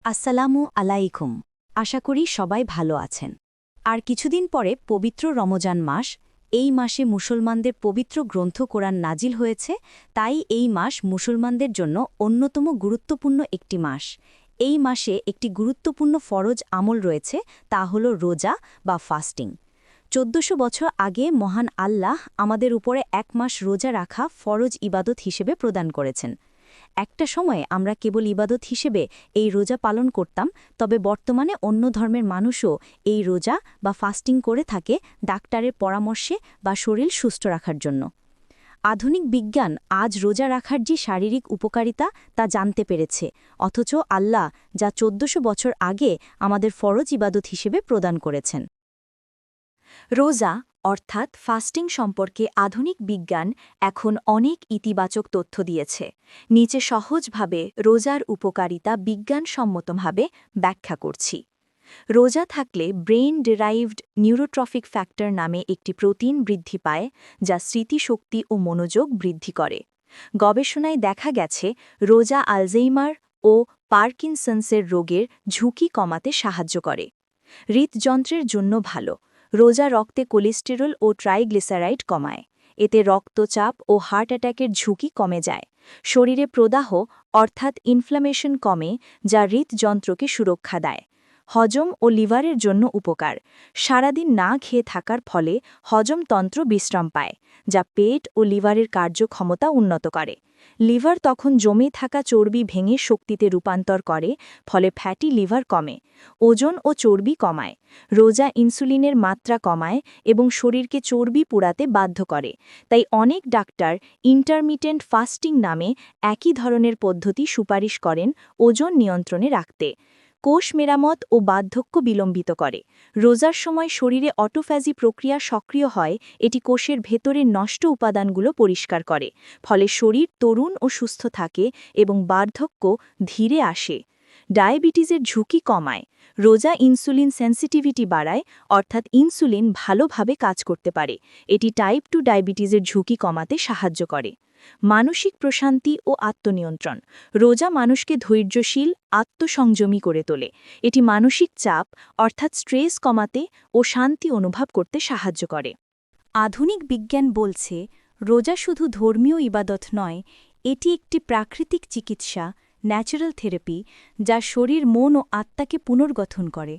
আসসালামু আলাইকুম। আশা করি সবাই ভালো আছেন। আর কিছুদিন পরে পবিত্র রমজান মাস। এই মাসে মুসলমানদের পবিত্র গ্রন্থ কোরআন নাজিল হয়েছে, তাই এই মাস মুসলমানদের জন্য অন্যতম গুরুত্বপূর্ণ একটি মাস। এই মাসে একটি গুরুত্বপূর্ণ ফরজ আমল রয়েছে, তা হল রোজা বা ফাস্টিং। ১৪০০ বছর আগে মহান আল্লাহ আমাদের উপরে এক মাস রোজা রাখা ফরজ ইবাদত হিসেবে প্রদান করেছেন। একটা সময়ে আমরা কেবল ইবাদত হিসেবে এই রোজা পালন করতাম, তবে বর্তমানে অন্য ধর্মের মানুষও এই রোজা বা ফাস্টিং করে থাকে ডাক্তারের পরামর্শে বা শরীর সুস্থ রাখার জন্য। আধুনিক বিজ্ঞান আজ রোজা রাখার যে শারীরিক উপকারিতা তা জানতে পেরেছে, অথচ আল্লাহ যা ১৪০০ বছর আগে আমাদের ফরজ ইবাদত হিসেবে প্রদান করেছেন। রোজা অর্থাৎ ফাস্টিং সম্পর্কে আধুনিক বিজ্ঞান এখন অনেক ইতিবাচক তথ্য দিয়েছে। নিচে সহজভাবে রোজার উপকারিতা বিজ্ঞানসম্মতভাবে ব্যাখ্যা করছি। রোজা থাকলে ব্রেইন ডিরাইভড নিউরোট্রফিক ফ্যাক্টর নামে একটি প্রোটিন বৃদ্ধি পায়, যা স্মৃতিশক্তি ও মনোযোগ বৃদ্ধি করে। গবেষণায় দেখা গেছে রোজা আলজেইমার ও পার্কিনসন্সের রোগের ঝুঁকি কমাতে সাহায্য করে। হৃদযন্ত্রের জন্য ভালো। রোজা রক্তে কোলেস্টেরল ও ট্রাইগ্লিসারাইড কমায়। এতে রক্তচাপ ও হার্ট অ্যাটাকের ঝুঁকি কমে যায়। শরীরে প্রদাহ অর্থাৎ ইনফ্লামেশন কমে, যা হৃদযন্ত্রকে সুরক্ষা দেয়। হজম ও লিভারের জন্য উপকার। সারাদিন না খেয়ে থাকার ফলে হজমতন্ত্র বিশ্রাম পায়, যা পেট ও লিভারের কার্যক্ষমতা উন্নত করে। লিভার তখন জমে থাকা চর্বি ভেঙে শক্তিতে রূপান্তর করে, ফলে ফ্যাটি লিভার কমে। ওজন ও চর্বি কমায়। রোজা ইনসুলিনের মাত্রা কমায় এবং শরীরকে চর্বি পোড়াতে বাধ্য করে। তাই অনেক ডাক্তার ইন্টারমিটেন্ট ফাস্টিং নামে একই ধরনের পদ্ধতি সুপারিশ করেন ওজন নিয়ন্ত্রণে রাখতে। কোষ মেরামত ও বার্ধক্য বিলম্বিত করে। রোজার সময় শরীরে অটোফ্যাজি প্রক্রিয়া সক্রিয় হয়, এটি কোষের ভেতরের নষ্ট উপাদানগুলো পরিষ্কার করে, ফলে শরীর তরুণ ও সুস্থ থাকে এবং বার্ধক্য ধীরে আসে। ডায়াবেটিসের ঝুঁকি কমায়। রোজা ইনসুলিন সেন্সিটিভিটি বাড়ায়, অর্থাৎ ইনসুলিন ভালোভাবে কাজ করতে পারে। এটি টাইপ 2 ডায়াবেটিসের ঝুঁকি কমাতে সাহায্য করে। মানসিক প্রশান্তি ও আত্মনিয়ন্ত্রণ। রোজা মানুষকে ধৈর্যশীল, আত্মসংযমী করে তোলে। এটি মানসিক চাপ অর্থাৎ স্ট্রেস কমাতে ও শান্তি অনুভব করতে সাহায্য করে। আধুনিক বিজ্ঞান বলছে রোজা শুধু ধর্মীয় ইবাদত নয়, এটি একটি প্রাকৃতিক চিকিৎসা, ন্যাচারাল থেরাপি, যা শরীর, মন ও আত্মাকে পুনর্গঠন করে।